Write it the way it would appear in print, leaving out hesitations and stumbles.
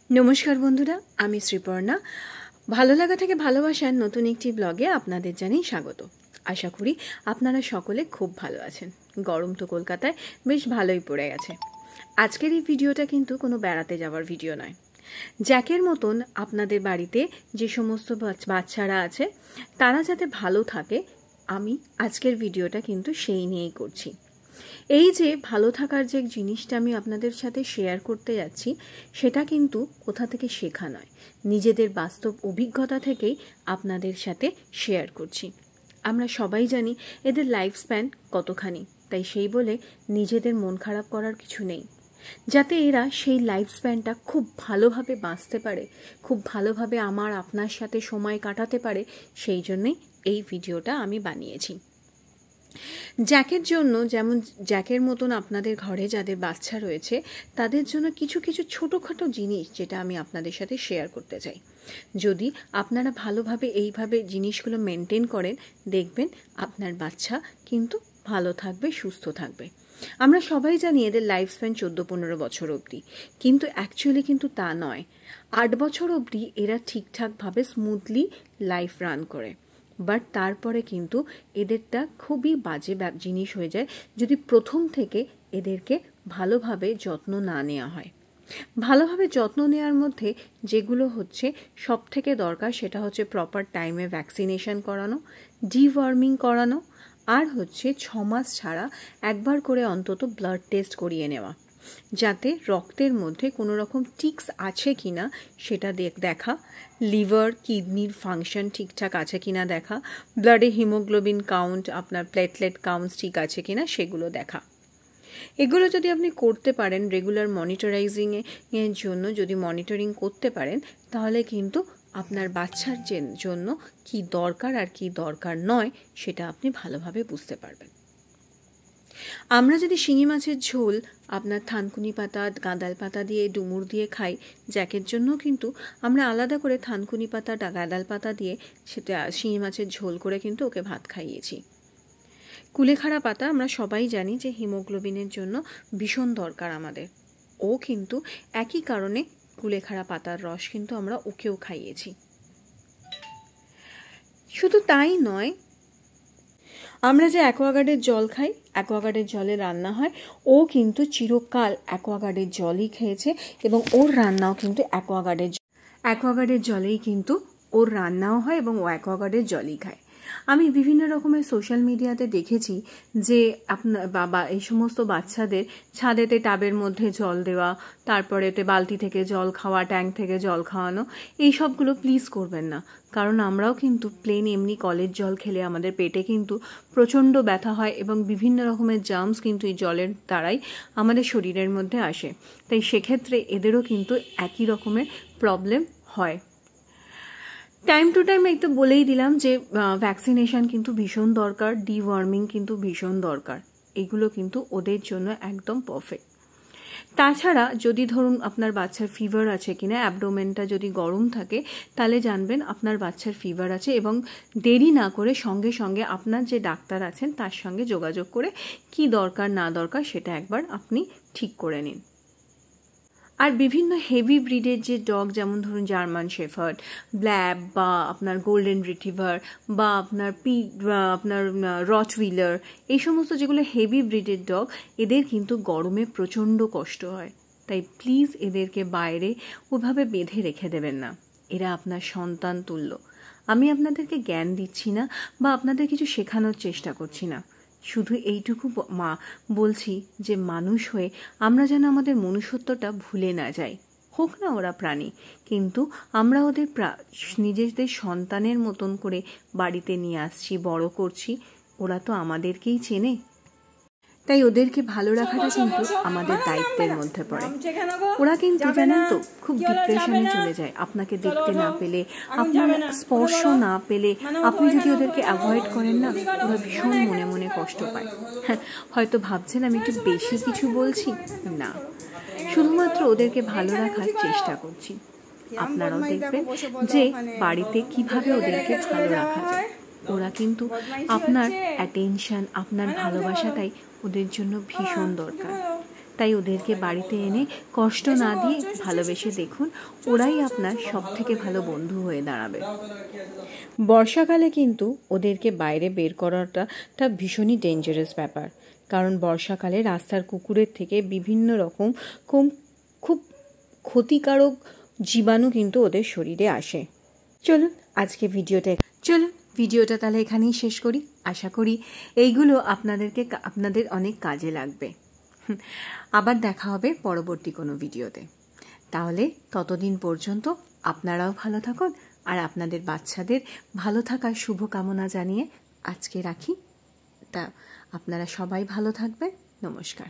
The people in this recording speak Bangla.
नमस्कार बंधुरा आमी श्रीपर्णा भालो लागा थेके भालोबासार नतून एकटी ब्लगे आपनादेर जानाई स्वागत। आशा करी आपनारा सकले खूब भालो आछेन। गरम तो कलकाताय बेश भालोई पड़े गेछे। आजकेर एई भिडियोटा किन्तु कोनो बेड़ाते जावार भिडियो नय। जैकेर मतन आपनादेर बाड़ीते जे समस्त बाच्चारा आछे तारा जाते भालो थाके आमी आजकेर भिडियोटा किन्तु सेई नियेई करछि। এই যে ভালো থাকার যে জিনিসটা আমি আপনাদের সাথে শেয়ার করতে যাচ্ছি সেটা কিন্তু কোথা থেকে শেখা নয়, নিজেদের বাস্তব অভিজ্ঞতা থেকেই আপনাদের সাথে শেয়ার করছি। আমরা সবাই জানি এদের লাইফ স্প্যান কতখানি, তাই সেই বলে নিজেদের মন খারাপ করার কিছু নেই। যাতে এরা সেই লাইফ স্প্যানটা খুব ভালোভাবে বাঁচতে পারে, খুব ভালোভাবে আমার আপনার সাথে সময় কাটাতে পারে, সেই জন্যই এই ভিডিওটা আমি বানিয়েছি। জ্যাকের জন্য যেমন জ্যাকের মতন আপনাদের ঘরে যাদের বাচ্চা রয়েছে তাদের জন্য কিছু কিছু ছোটোখাটো জিনিস যেটা আমি আপনাদের সাথে শেয়ার করতে চাই। যদি আপনারা ভালোভাবে এইভাবে জিনিসগুলো মেনটেন করেন দেখবেন আপনার বাচ্চা কিন্তু ভালো থাকবে, সুস্থ থাকবে। আমরা সবাই জানি এদের লাইফ স্প্যান 14-15 বছর অবধি, কিন্তু অ্যাকচুয়ালি কিন্তু তা নয়। 8 বছর অবধি এরা ঠিকঠাকভাবে স্মুথলি লাইফ রান করে, বাট তারপরে কিন্তু এদেরটা খুবই বাজে জিনিস হয়ে যায় যদি প্রথম থেকে এদেরকে ভালোভাবে যত্ন না নেওয়া হয়। ভালোভাবে যত্ন নেওয়ার মধ্যে যেগুলো হচ্ছে সব থেকে দরকার সেটা হচ্ছে প্রপার টাইমে ভ্যাকসিনেশন করানো, ডিওয়ার্মিং করানো, আর হচ্ছে 6 মাস ছাড়া একবার করে অন্তত ব্লাড টেস্ট করিয়ে নেওয়া, যাতে রক্তের মধ্যে কোনো রকম টিক্স আছে কিনা সেটা দেখা, লিভার কিডনির ফাংশন ঠিকঠাক আছে কিনা দেখা, ব্লাডে হিমোগ্লোবিন কাউন্ট, আপনার প্লেটলেট কাউন্টস ঠিক আছে কিনা সেগুলো দেখা। এগুলো যদি আপনি করতে পারেন রেগুলার মনিটরাইজিংয়ের জন্য, যদি মনিটরিং করতে পারেন তাহলে কিন্তু আপনার বাচ্চার জন্য কি দরকার আর কি দরকার নয় সেটা আপনি ভালোভাবে বুঝতে পারবেন। আমরা যদি শিঙি মাছের ঝোল আপনার থানকুনি পাতা, গাঁদাল পাতা দিয়ে, ডুমুর দিয়ে খাই, জ্যাকের জন্য কিন্তু আমরা আলাদা করে থানকুনি পাতা, গাঁদাল পাতা দিয়ে সেটা শিঙি মাছের ঝোল করে কিন্তু ওকে ভাত খাইয়েছি। কুলেখাড়া পাতা আমরা সবাই জানি যে হিমোগ্লোবিনের জন্য ভীষণ দরকার আমাদের, ও কিন্তু একই কারণে কুলেখাড়া পাতার রস কিন্তু আমরা ওকেও খাইয়েছি। শুধু তাই নয়, আমরা যে অ্যাকোয়াগার্ডের জল খাই, অ্যাকোয়াগার্ডের জলে রান্না হয়, ও কিন্তু চিরকাল অ্যাকোয়াগার্ডের জলই খেয়েছে এবং ওর রান্নাও কিন্তু অ্যাকোয়াগার্ডের জলেই কিন্তু ওর রান্নাও হয় এবং ও অ্যাকোয়াগার্ডের জলই খায়। আমি বিভিন্ন রকমের সোশ্যাল মিডিয়াতে দেখেছি যে আপনার বাবা এই সমস্ত বাচ্চাদের ছাদেতে টাবের মধ্যে জল দেওয়া, তারপরে বালতি থেকে জল খাওয়া, ট্যাঙ্ক থেকে জল খাওয়ানো, এই সবগুলো প্লিজ করবেন না। কারণ আমরাও কিন্তু প্লেন এমনি কলের জল খেলে আমাদের পেটে কিন্তু প্রচণ্ড ব্যথা হয় এবং বিভিন্ন রকমের জার্মস কিন্তু এই জলের দ্বারাই আমাদের শরীরের মধ্যে আসে। তাই সেক্ষেত্রে এদেরও কিন্তু একই রকমের প্রবলেম হয়। টাইম টু টাইম একটু বলেই দিলাম যে ভ্যাকসিনেশন কিন্তু ভীষণ দরকার, ডিওয়ার্মিং কিন্তু ভীষণ দরকার, এগুলো কিন্তু ওদের জন্য একদম পারফেক্ট। তাছাড়া যদি ধরুন আপনার বাচ্চার ফিভার আছে কিনা, অ্যাবডোমেনটা যদি গরম থাকে তাহলে জানবেন আপনার বাচ্চার ফিভার আছে এবং দেরি না করে সঙ্গে সঙ্গে আপনার যে ডাক্তার আছেন তার সঙ্গে যোগাযোগ করে কি দরকার না দরকার সেটা একবার আপনি ঠিক করে নিন। আর বিভিন্ন হেভি ব্রিডের যে ডগ, যেমন ধরুন জার্মান শেফার্ড, ব্ল্যাব বা আপনার গোল্ডেন রিট্রিভার বা আপনার আপনার রটউইলার, এই সমস্ত যেগুলো হেভি ব্রিডের ডগ, এদের কিন্তু গরমে প্রচণ্ড কষ্ট হয়। তাই প্লিজ এদেরকে বাইরে ওভাবে বেঁধে রেখে দেবেন না, এরা আপনার সন্তান তুল্য। আমি আপনাদেরকে জ্ঞান দিচ্ছি না বা আপনাদের কিছু শেখানোর চেষ্টা করছি না, শুধু এইটুকু বলছি যে মানুষ হয়ে আমরা যেন আমাদের মনুষ্যত্বটা ভুলে না যাই। হোক না ওরা প্রাণী, কিন্তু আমরা ওদের নিজেদের সন্তানের মতন করে বাড়িতে নিয়ে আসছি, বড় করছি, ওরা তো আমাদেরকেই চেনে। তাই ওদেরকে ভালো রাখাটা কিন্তু আমাদের দায়িত্বের মধ্যে পড়ে। ওরা কিন্তু জানেন তো খুব ডিপ্রেশনে চলে যায় আপনাকে দেখতে না পেলে, আপনার স্পর্শ না পেলে। আপনি যদি ওদেরকে অ্যাভয়েড করেন না, ওরা ভীষণ মনে মনে কষ্ট পায়। হ্যাঁ, হয়তো ভাবছেন আমি একটু বেশি কিছু বলছি, না, শুধুমাত্র ওদেরকে ভালো রাখার চেষ্টা করছি। আপনারাও দেখবেন যে বাড়িতে কিভাবে ওদেরকে ভালো রাখা যায়। ওরা কিন্তু আপনার অ্যাটেনশন, আপনার ভালোবাসাটাই ওদের জন্য ভীষণ দরকার। তাই ওদেরকে বাড়িতে এনে কষ্ট না দিয়ে ভালোবেসে দেখুন, ওরাই আপনার সবথেকে ভালো বন্ধু হয়ে দাঁড়াবে। বর্ষাকালে কিন্তু ওদেরকে বাইরে বের করাটা ভীষণই ডেঞ্জারাস ব্যাপার, কারণ বর্ষাকালে রাস্তার কুকুরের থেকে বিভিন্ন রকম খুব ক্ষতিকারক জীবাণু কিন্তু ওদের শরীরে আসে। চলুন ভিডিওটা তাহলে এখানেই শেষ করি। আশা করি এইগুলো আপনাদের অনেক কাজে লাগবে। আবার দেখা হবে পরবর্তী কোনো ভিডিওতে। তাহলে ততদিন পর্যন্ত আপনারাও ভালো থাকুন, আর আপনাদের বাচ্চাদের ভালো থাকার শুভকামনা জানিয়ে আজকে রাখি। তা আপনারা সবাই ভালো থাকবেন। নমস্কার।